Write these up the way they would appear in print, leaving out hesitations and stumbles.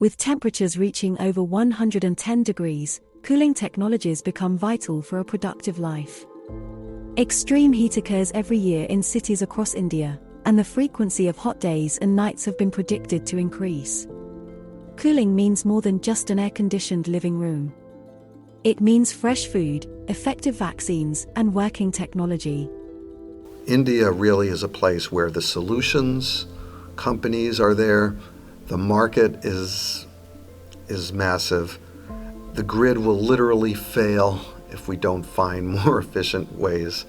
With temperatures reaching over 110 degrees, cooling technologies become vital for a productive life. Extreme heat occurs every year in cities across India, and the frequency of hot days and nights have been predicted to increase. Cooling means more than just an air-conditioned living room. It means fresh food, effective vaccines, and working technology. India really is a place where the solutions companies are there, the market is massive. The grid will literally fail if we don't find more efficient ways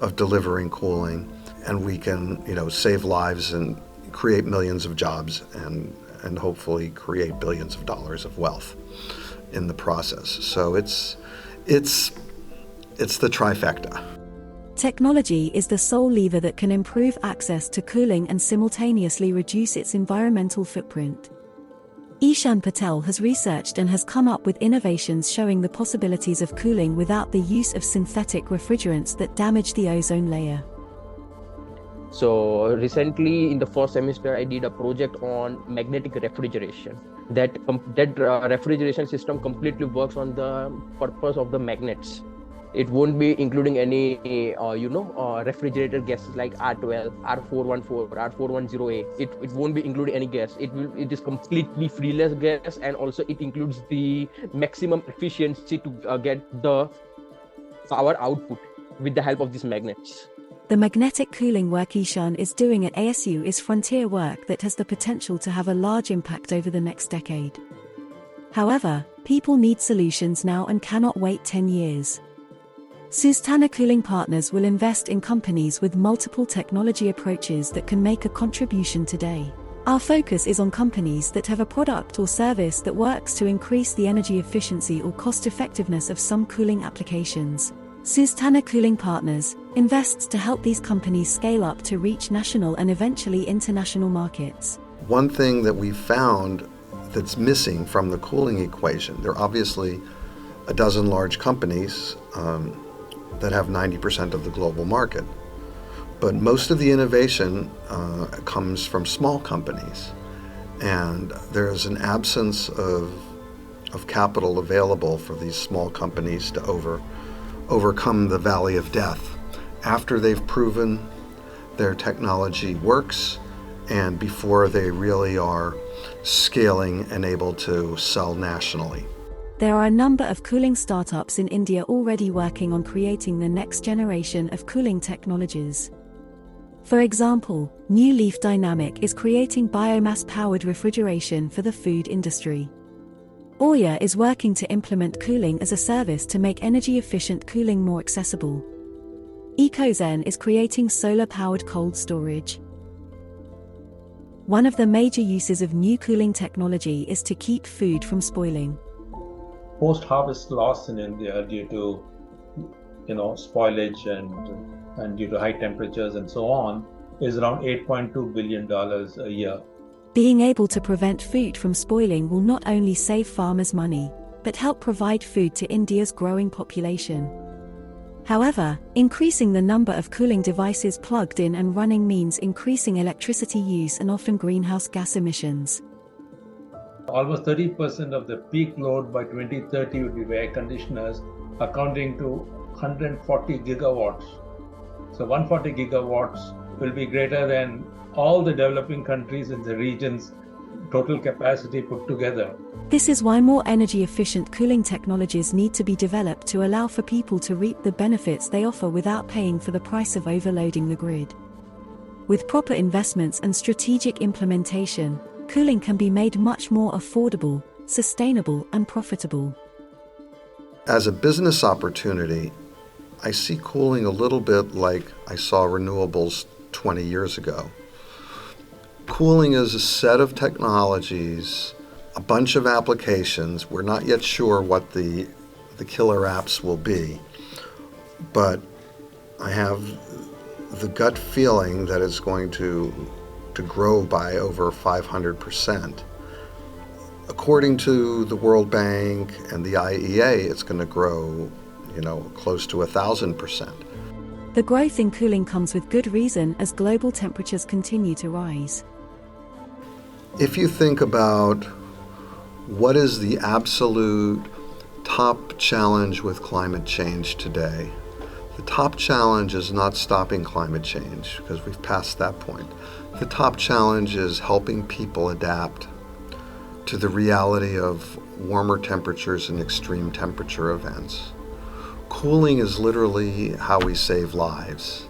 of delivering cooling, and we can, save lives and create millions of jobs and hopefully create billions of dollars of wealth in the process. So it's the trifecta. Technology is the sole lever that can improve access to cooling and simultaneously reduce its environmental footprint. Ishan Patel has researched and has come up with innovations showing the possibilities of cooling without the use of synthetic refrigerants that damage the ozone layer. So recently in the first semester, I did a project on magnetic refrigeration. That refrigeration system completely works on the purpose of the magnets. It won't be including any, refrigerator gases like R12, R414, R410A. It won't be including any gas. It is completely freeless gas, and also it includes the maximum efficiency to get the power output with the help of these magnets. The magnetic cooling work Ishan is doing at ASU is frontier work that has the potential to have a large impact over the next decade. However, people need solutions now and cannot wait 10 years. Sustana Cooling Partners will invest in companies with multiple technology approaches that can make a contribution today. Our focus is on companies that have a product or service that works to increase the energy efficiency or cost effectiveness of some cooling applications. Sustana Cooling Partners invests to help these companies scale up to reach national and eventually international markets. One thing that we found that's missing from the cooling equation, there are obviously a dozen large companies that have 90% of the global market. But most of the innovation comes from small companies. And there is an absence of capital available for these small companies to overcome the valley of death after they've proven their technology works and before they really are scaling and able to sell nationally. There are a number of cooling startups in India already working on creating the next generation of cooling technologies. For example, New Leaf Dynamic is creating biomass-powered refrigeration for the food industry. Oya is working to implement cooling as a service to make energy-efficient cooling more accessible. EcoZen is creating solar-powered cold storage. One of the major uses of new cooling technology is to keep food from spoiling. Post-harvest loss in India due to, spoilage and due to high temperatures and so on is around $8.2 billion a year. Being able to prevent food from spoiling will not only save farmers money, but help provide food to India's growing population. However, increasing the number of cooling devices plugged in and running means increasing electricity use and often greenhouse gas emissions. Almost 30% of the peak load by 2030 would be air conditioners, accounting to 140 gigawatts. So 140 gigawatts will be greater than all the developing countries in the region's total capacity put together. This is why more energy-efficient cooling technologies need to be developed to allow for people to reap the benefits they offer without paying for the price of overloading the grid. With proper investments and strategic implementation, cooling can be made much more affordable, sustainable, and profitable. As a business opportunity, I see cooling a little bit like I saw renewables 20 years ago. Cooling is a set of technologies, a bunch of applications. We're not yet sure what the killer apps will be, but I have the gut feeling that it's going to grow by over 500%. According to the World Bank and the IEA, it's going to grow, close to 1,000%. The growth in cooling comes with good reason as global temperatures continue to rise. If you think about what is the absolute top challenge with climate change today? The top challenge is not stopping climate change, because we've passed that point. The top challenge is helping people adapt to the reality of warmer temperatures and extreme temperature events. Cooling is literally how we save lives.